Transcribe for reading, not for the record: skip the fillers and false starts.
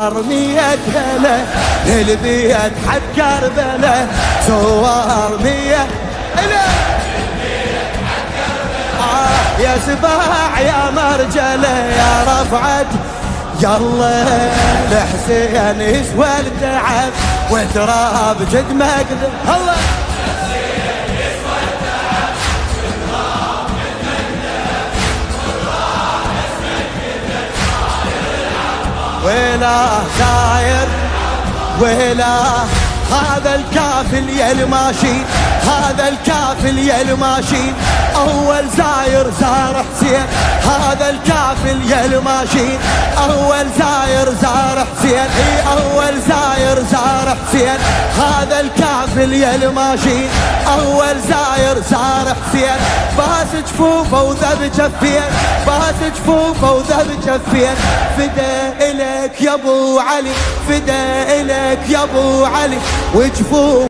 مية هلا للبيت حد كربلة سوار مية هلا يا سباع يا مرجلة يا رفعت يلا الحسين يسوى التعب وتراب جد مقدر الله ويلا ساير ويلا هذا الكافل يا الماشين هذا الكافل يا الماشين اول زاير زار حسين هذا الكافل يا الماشين اول زاير زار حسين اول زاير زار حسين هذا الكافل يا الماشين اول زاير زار حسين باس جفوفه وذب جفين باس جفوفه وذب جفين فدا الك يا ابو علي فدا الك يا ابو علي وجفوف